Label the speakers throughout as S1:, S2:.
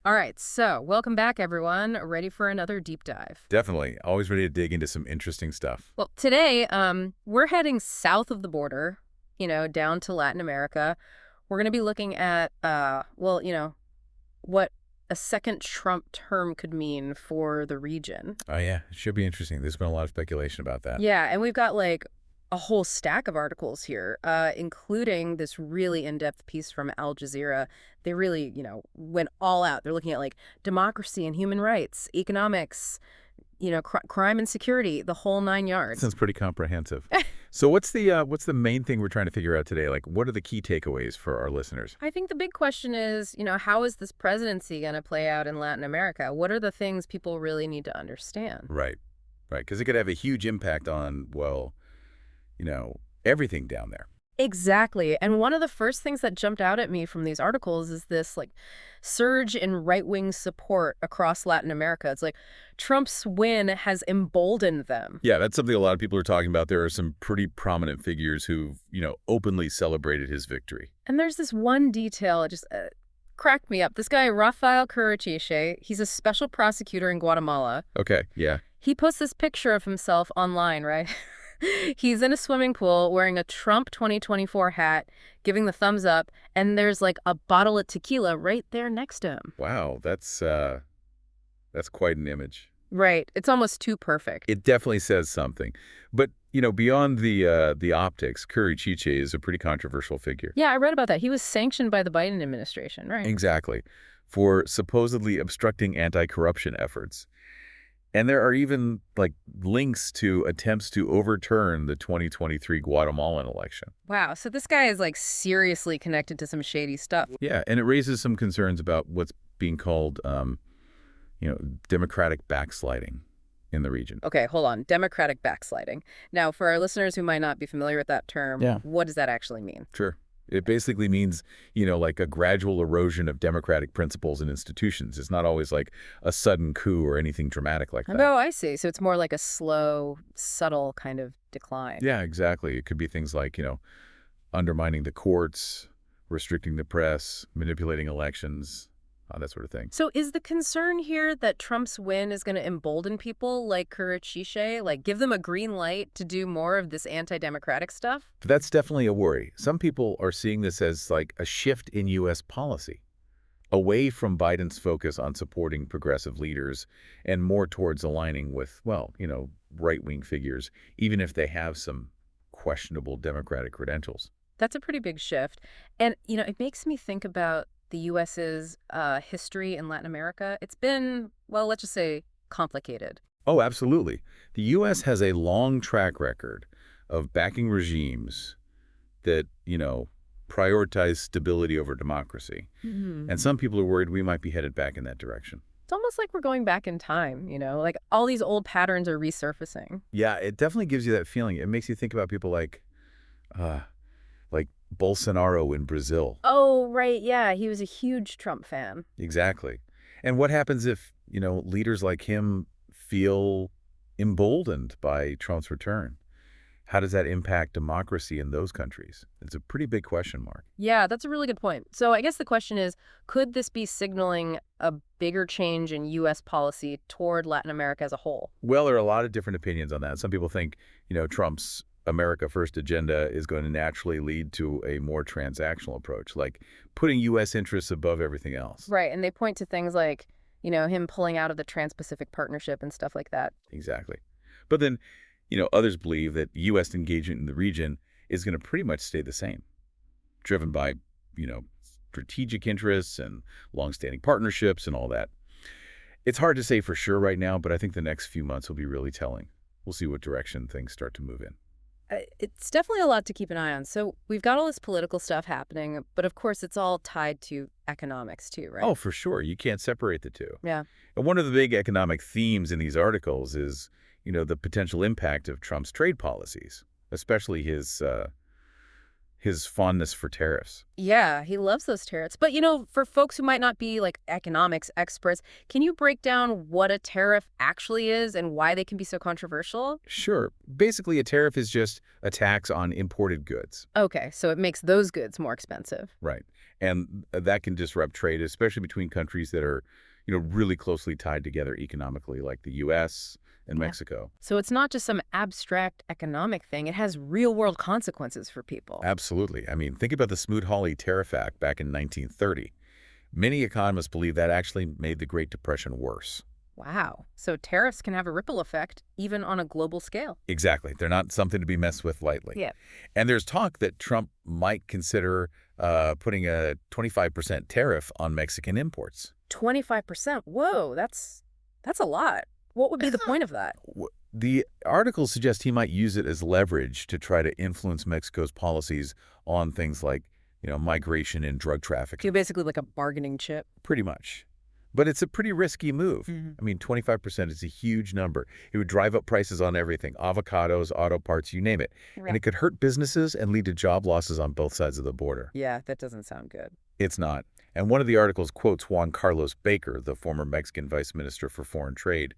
S1: All right, so welcome back, everyone. Ready for another deep dive.
S2: Definitely. Always ready to dig into some interesting stuff.
S1: Well, today, we're heading south of the border, down to Latin America. We're going to be looking at, what a second Trump term could mean for the region.
S2: Oh, yeah. It should be interesting. There's been a lot of speculation about that.
S1: Yeah, and we've got like a whole stack of articles here, including this really in-depth piece from Al Jazeera. They really, went all out. They're looking at like democracy and human rights, economics, crime and security, the whole nine yards.
S2: Sounds pretty comprehensive. So what's the main thing we're trying to figure out today? Like, what are the key takeaways for our listeners?
S1: I think the big question is, how is this presidency going to play out in Latin America? What are the things people really need to understand?
S2: Right. Right. Because it could have a huge impact on, well, everything down there.
S1: Exactly. And one of the first things that jumped out at me from these articles is this like surge in right-wing support across Latin America. It's like Trump's win has emboldened them.
S2: Yeah, that's something a lot of people are talking about. There are some pretty prominent figures who've, openly celebrated his victory.
S1: And there's this one detail that just cracked me up. This guy, Rafael Currichiche, he's a special prosecutor in Guatemala.
S2: Okay, yeah.
S1: He posts this picture of himself online, right? He's in a swimming pool wearing a Trump 2024 hat, giving the thumbs up, and there's like a bottle of tequila right there next to him.
S2: Wow, that's quite an image.
S1: Right. It's almost too perfect.
S2: It definitely says something. But, beyond the optics, Curry Chiche is a pretty controversial figure.
S1: Yeah, I read about that. He was sanctioned by the Biden administration, right?
S2: Exactly. For supposedly obstructing anti-corruption efforts. And there are even, like, links to attempts to overturn the 2023 Guatemalan election.
S1: Wow. So this guy is like seriously connected to some shady stuff.
S2: Yeah, and it raises some concerns about what's being called, democratic backsliding in the region.
S1: Okay, hold on. Democratic backsliding. Now, for our listeners who might not be familiar with that term,
S2: Yeah.
S1: what does that actually mean?
S2: Sure. It basically means, like a gradual erosion of democratic principles and institutions. It's not always like a sudden coup or anything dramatic like that.
S1: Oh, I see. So it's more like a slow, subtle kind of decline.
S2: Yeah, exactly. It could be things like, undermining the courts, restricting the press, manipulating elections, that sort of thing.
S1: So is the concern here that Trump's win is going to embolden people like Currichiche, like give them a green light to do more of this anti-democratic stuff?
S2: But that's definitely a worry. Some people are seeing this as like a shift in U.S. policy, away from Biden's focus on supporting progressive leaders and more towards aligning with, well, right-wing figures, even if they have some questionable democratic credentials.
S1: That's a pretty big shift. And, it makes me think about the U.S.'s history in Latin America. It's been, well, let's just say complicated.
S2: Oh, absolutely. The U.S. has a long track record of backing regimes that, prioritize stability over democracy. And some people are worried we might be headed back in that direction.
S1: It's almost like we're going back in time, like all these old patterns are resurfacing.
S2: Yeah, it definitely gives you that feeling. It makes you think about people like Bolsonaro in Brazil.
S1: Oh, right. Yeah. He was a huge Trump fan.
S2: Exactly. And what happens if, leaders like him feel emboldened by Trump's return? How does that impact democracy in those countries? It's a pretty big question mark.
S1: Yeah, that's a really good point. So I guess the question is, could this be signaling a bigger change in U.S. policy toward Latin America as a whole?
S2: Well, there are a lot of different opinions on that. Some people think, Trump's America First agenda is going to naturally lead to a more transactional approach, like putting U.S. interests above everything else.
S1: Right. And they point to things like, him pulling out of the Trans-Pacific Partnership and stuff like that.
S2: Exactly. But then, others believe that U.S. engagement in the region is going to pretty much stay the same, driven by, strategic interests and longstanding partnerships and all that. It's hard to say for sure right now, but I think the next few months will be really telling. We'll see what direction things start to move in.
S1: It's definitely a lot to keep an eye on. So we've got all this political stuff happening, but of course it's all tied to economics too, right?
S2: Oh, for sure. You can't separate the two.
S1: Yeah.
S2: And one of the big economic themes in these articles is, the potential impact of Trump's trade policies, especially his fondness for tariffs.
S1: Yeah, he loves those tariffs. But, for folks who might not be like economics experts, can you break down what a tariff actually is and why they can be so controversial?
S2: Sure, basically a tariff is just a tax on imported goods.
S1: Okay, so it makes those goods more expensive.
S2: Right. And that can disrupt trade, especially between countries that are, really closely tied together economically, like the U.S. and
S1: Yeah.
S2: Mexico.
S1: So it's not just some abstract economic thing, it has real world consequences for people.
S2: Absolutely. I mean, think about the Smoot-Hawley Tariff Act back in 1930. Many economists believe that actually made the Great Depression worse.
S1: Wow. So tariffs can have a ripple effect even on a global scale.
S2: Exactly. They're not something to be messed with lightly.
S1: Yeah.
S2: And there's talk that Trump might consider putting a 25% tariff on Mexican imports.
S1: 25%. Whoa, that's a lot. What would be the point of that?
S2: The article suggests he might use it as leverage to try to influence Mexico's policies on things like, migration and drug
S1: So
S2: trafficking.
S1: basically like a bargaining chip.
S2: Pretty much. But it's a pretty risky move.
S1: Mhm.
S2: I mean, 25% is a huge number. It would drive up prices on everything, avocados, auto parts, you name it. And
S1: Right.
S2: it could hurt businesses and lead to job losses on both sides of the border.
S1: Yeah, that doesn't sound good.
S2: It's not. And one of the articles quotes Juan Carlos Baker, the former Mexican vice minister for foreign trade.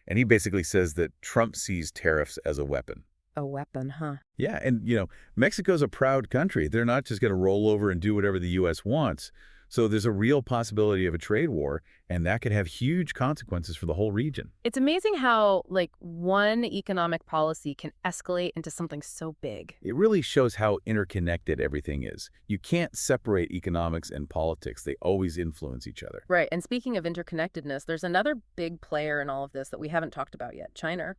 S2: And he basically says that Trump sees tariffs as a weapon.
S1: A weapon, huh?
S2: Yeah, and, Mexico's a proud country. They're not just going to roll over and do whatever the U.S. wants. So there's a real possibility of a trade war, and that could have huge consequences for the whole region.
S1: It's amazing how, like, one economic policy can escalate into something so big.
S2: It really shows how interconnected everything is. You can't separate economics and politics. They always influence each other.
S1: Right. And speaking of interconnectedness, there's another big player in all of this that we haven't talked about yet, China.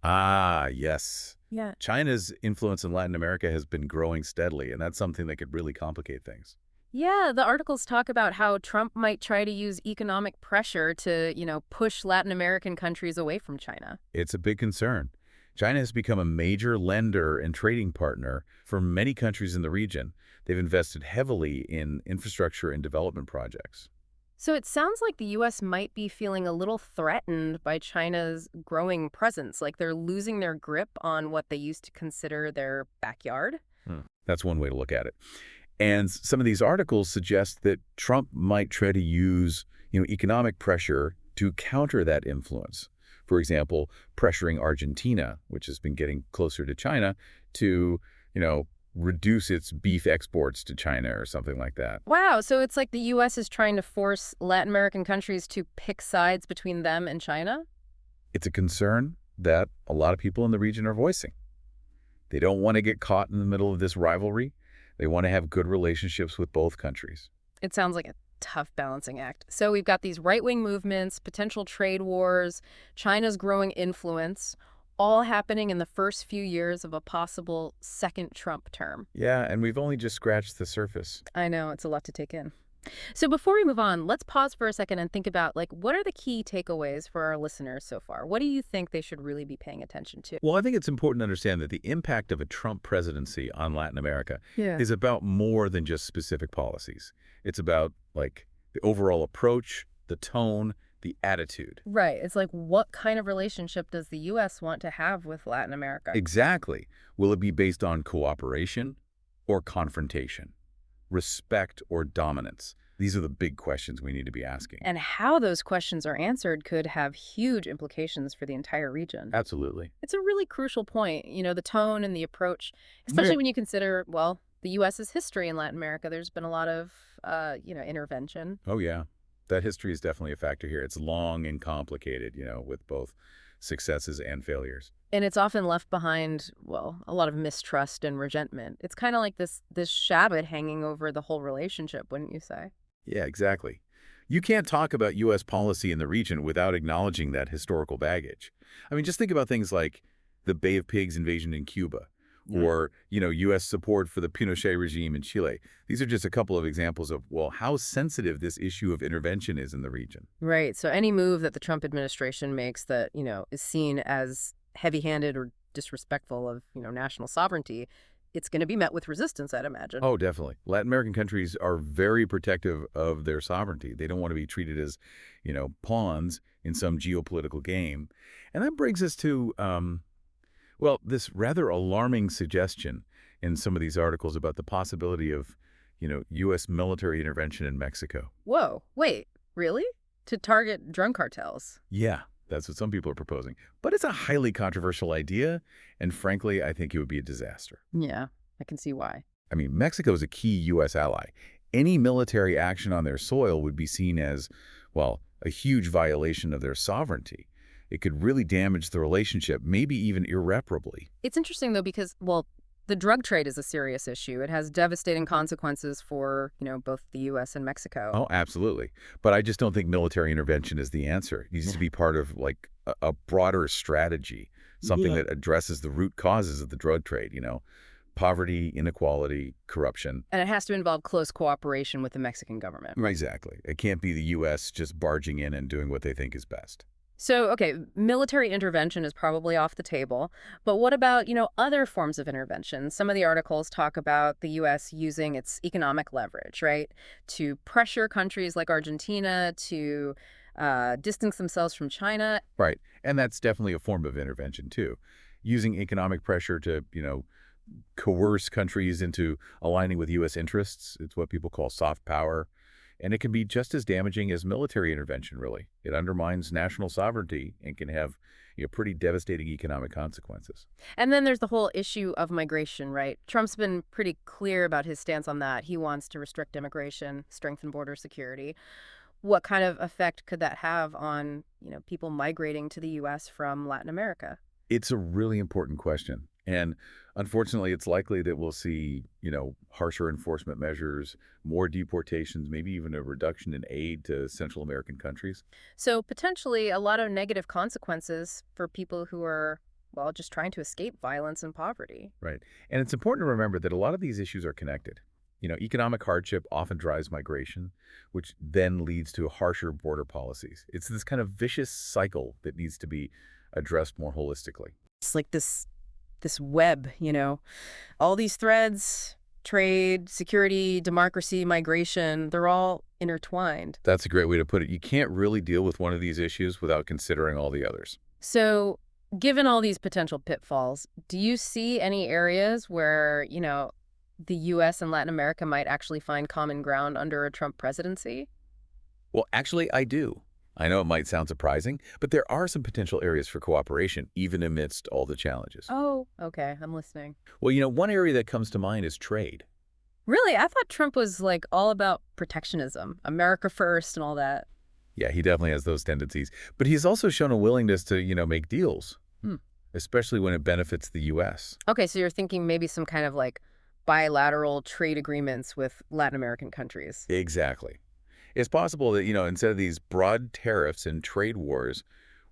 S2: Ah, yes.
S1: Yeah.
S2: China's influence in Latin America has been growing steadily, and that's something that could really complicate things.
S1: Yeah, the articles talk about how Trump might try to use economic pressure to, push Latin American countries away from China.
S2: It's a big concern. China has become a major lender and trading partner for many countries in the region. They've invested heavily in infrastructure and development projects.
S1: So it sounds like the U.S. might be feeling a little threatened by China's growing presence, like they're losing their grip on what they used to consider their backyard.
S2: That's one way to look at it. And some of these articles suggest that Trump might try to use, economic pressure to counter that influence. For example, pressuring Argentina, which has been getting closer to China, to, reduce its beef exports to China or something like that.
S1: Wow, so it's like the U.S. is trying to force Latin American countries to pick sides between them and China?
S2: It's a concern that a lot of people in the region are voicing. They don't want to get caught in the middle of this rivalry. They want to have good relationships with both countries.
S1: It sounds like a tough balancing act. So we've got these right-wing movements, potential trade wars, China's growing influence, all happening in the first few years of a possible second Trump term.
S2: Yeah, and we've only just scratched the surface.
S1: I know, it's a lot to take in. So before we move on, let's pause for a second and think about, like, what are the key takeaways for our listeners so far? What do you think they should really be paying attention to?
S2: Well, I think it's important to understand that the impact of a Trump presidency on Latin America
S1: Yeah.
S2: is about more than just specific policies. It's about, like, the overall approach, the tone, the attitude.
S1: Right. It's like, what kind of relationship does the U.S. want to have with Latin America?
S2: Exactly. Will it be based on cooperation or confrontation? Respect or dominance? These are the big questions we need to be asking.
S1: And how those questions are answered could have huge implications for the entire region.
S2: Absolutely.
S1: It's a really crucial point, the tone and the approach, especially when you consider, well, the U.S.'s history in Latin America. There's been a lot of, intervention.
S2: Oh, yeah. That history is definitely a factor here. It's long and complicated, with both successes and failures.
S1: And it's often left behind, well, a lot of mistrust and resentment. It's kind of like this shadow hanging over the whole relationship, wouldn't you say?
S2: Yeah, exactly. You can't talk about U.S. policy in the region without acknowledging that historical baggage. I mean, just think about things like the Bay of Pigs invasion in Cuba, or, U.S. support for the Pinochet regime in Chile. These are just a couple of examples of, well, how sensitive this issue of intervention is in the region.
S1: Right. So any move that the Trump administration makes that, is seen as heavy-handed or disrespectful of, national sovereignty, it's going to be met with resistance, I'd imagine.
S2: Oh, definitely. Latin American countries are very protective of their sovereignty. They don't want to be treated as, pawns in some geopolitical game. And that brings us to, well, this rather alarming suggestion. in some of these articles about the possibility of, U.S. military intervention in Mexico.
S1: Whoa, wait, really? To target drug cartels?
S2: Yeah, that's what some people are proposing. But it's a highly controversial idea, and frankly, I think it would be a disaster.
S1: Yeah, I can see why.
S2: I mean, Mexico is a key U.S. ally. Any military action on their soil would be seen as, well, a huge violation of their sovereignty. It could really damage the relationship, maybe even irreparably.
S1: It's interesting, though, because, well, the drug trade is a serious issue. It has devastating consequences for, both the U.S. and Mexico.
S2: Oh, absolutely. But I just don't think military intervention is the answer. It needs to be part of, like, a broader strategy, something
S1: Yeah.
S2: that addresses the root causes of the drug trade, poverty, inequality, corruption.
S1: And it has to involve close cooperation with the Mexican government.
S2: Right. Exactly. It can't be the U.S. just barging in and doing what they think is best.
S1: So, okay, military intervention is probably off the table, but what about, other forms of intervention? Some of the articles talk about the U.S. using its economic leverage, right, to pressure countries like Argentina to distance themselves from China.
S2: Right. And that's definitely a form of intervention, too. Using economic pressure to, coerce countries into aligning with U.S. interests. It's what people call soft power. And it can be just as damaging as military intervention, really. It undermines national sovereignty and can have pretty devastating economic consequences.
S1: And then there's the whole issue of migration, right? Trump's been pretty clear about his stance on that. He wants to restrict immigration, strengthen border security. What kind of effect could that have on, people migrating to the U.S. from Latin America?
S2: It's a really important question. And unfortunately, it's likely that we'll see, harsher enforcement measures, more deportations, maybe even a reduction in aid to Central American countries.
S1: So potentially a lot of negative consequences for people who are, well, just trying to escape violence and poverty.
S2: Right. And it's important to remember that a lot of these issues are connected. Economic hardship often drives migration, which then leads to harsher border policies. It's this kind of vicious cycle that needs to be addressed more holistically.
S1: It's like this web, all these threads, trade, security, democracy, migration, they're all intertwined.
S2: That's a great way to put it. You can't really deal with one of these issues without considering all the others.
S1: So, given all these potential pitfalls, do you see any areas where, the U.S. and Latin America might actually find common ground under a Trump presidency?
S2: Well, actually, I do. I know it might sound surprising, but there are some potential areas for cooperation, even amidst all the challenges.
S1: Oh, okay, I'm listening.
S2: Well, one area that comes to mind is trade.
S1: Really? I thought Trump was like all about protectionism, America first and all that.
S2: Yeah, he definitely has those tendencies. But he's also shown a willingness to, make deals,
S1: Hmm.
S2: especially when it benefits the U.S.
S1: Okay, so you're thinking maybe some kind of like bilateral trade agreements with Latin American countries.
S2: Exactly. It's possible that, instead of these broad tariffs and trade wars,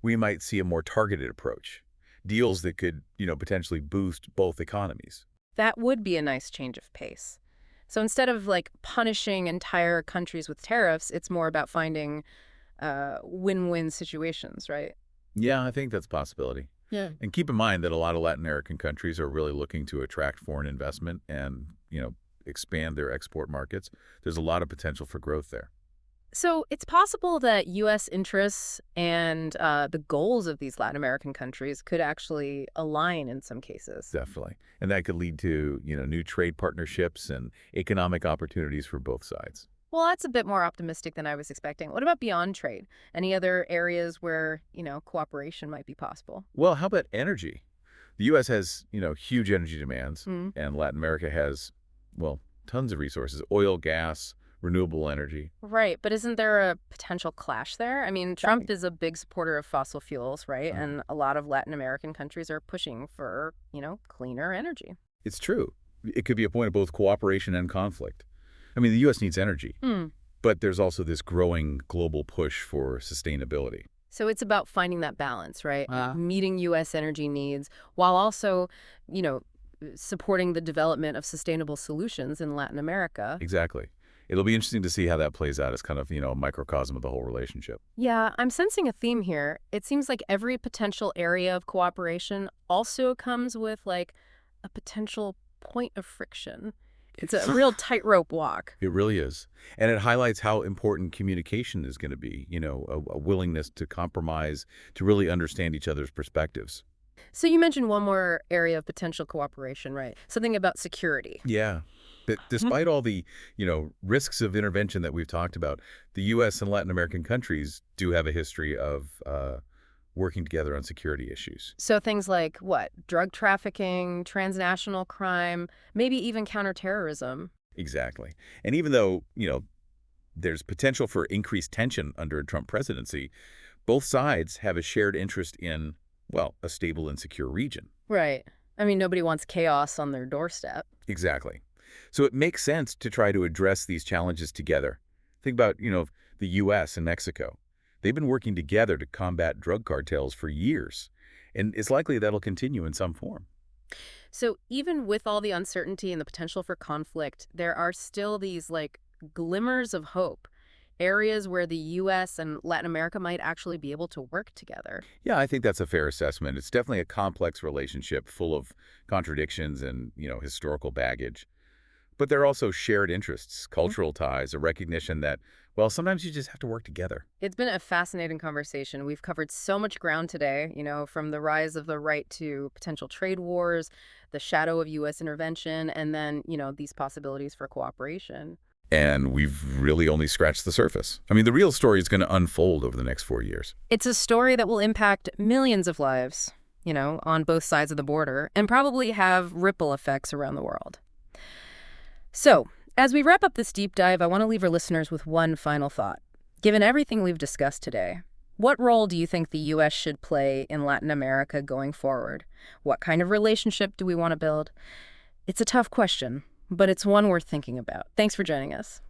S2: we might see a more targeted approach. Deals that could, potentially boost both economies.
S1: That would be a nice change of pace. So instead of like punishing entire countries with tariffs, it's more about finding win-win situations, right?
S2: Yeah, I think that's a possibility.
S1: Yeah.
S2: And keep in mind that a lot of Latin American countries are really looking to attract foreign investment and, expand their export markets. There's a lot of potential for growth there.
S1: So it's possible that U.S. interests and the goals of these Latin American countries could actually align in some cases.
S2: Definitely. And that could lead to, new trade partnerships and economic opportunities for both sides.
S1: Well, that's a bit more optimistic than I was expecting. What about beyond trade? Any other areas where, cooperation might be possible?
S2: Well, how about energy? The U.S. has, huge energy demands,
S1: Mm.
S2: and Latin America has, well, tons of resources, oil, gas, renewable energy.
S1: Right, but isn't there a potential clash there? I mean, Trump is a big supporter of fossil fuels, right?
S2: Uh,
S1: And a lot of Latin American countries are pushing for, cleaner energy.
S2: It's true. It could be a point of both cooperation and conflict. I mean, the U.S. needs energy,
S1: Hmm.
S2: but there's also this growing global push for sustainability.
S1: So it's about finding that balance, right?
S2: Uh,
S1: Meeting U.S. energy needs while also, supporting the development of sustainable solutions in Latin America.
S2: Exactly. It'll be interesting to see how that plays out as kind of, a microcosm of the whole relationship.
S1: Yeah, I'm sensing a theme here. It seems like every potential area of cooperation also comes with like a potential point of friction. It's a real tightrope walk.
S2: It really is. And it highlights how important communication is going to be, a willingness to compromise, to really understand each other's perspectives.
S1: So you mentioned one more area of potential cooperation, right? Something about security.
S2: Yeah. That despite all the, risks of intervention that we've talked about, the U.S. and Latin American countries do have a history of working together on security issues.
S1: So things like what? Drug trafficking, transnational crime, maybe even counterterrorism.
S2: Exactly. And even though, there's potential for increased tension under a Trump presidency, both sides have a shared interest in, well, a stable and secure region.
S1: Right. I mean, nobody wants chaos on their doorstep.
S2: Exactly. So it makes sense to try to address these challenges together. Think about, the U.S. and Mexico. They've been working together to combat drug cartels for years, and it's likely that'll continue in some form.
S1: So even with all the uncertainty and the potential for conflict, there are still these like glimmers of hope, areas where the US and Latin America might actually be able to work together.
S2: Yeah, I think that's a fair assessment. It's definitely a complex relationship full of contradictions and, historical baggage. But there are also shared interests,
S1: Mhm.
S2: cultural ties, a recognition that, well, sometimes you just have to work together.
S1: It's been a fascinating conversation. We've covered so much ground today, from the rise of the right to potential trade wars, the shadow of US intervention, and then, these possibilities for cooperation.
S2: And we've really only scratched the surface. I mean, the real story is going to unfold over the next 4 years.
S1: It's a story that will impact millions of lives, on both sides of the border, and probably have ripple effects around the world. So, as we wrap up this deep dive, I want to leave our listeners with one final thought. Given everything we've discussed today, what role do you think the U.S. should play in Latin America going forward? What kind of relationship do we want to build? It's a tough question, but it's one worth thinking about. Thanks for joining us.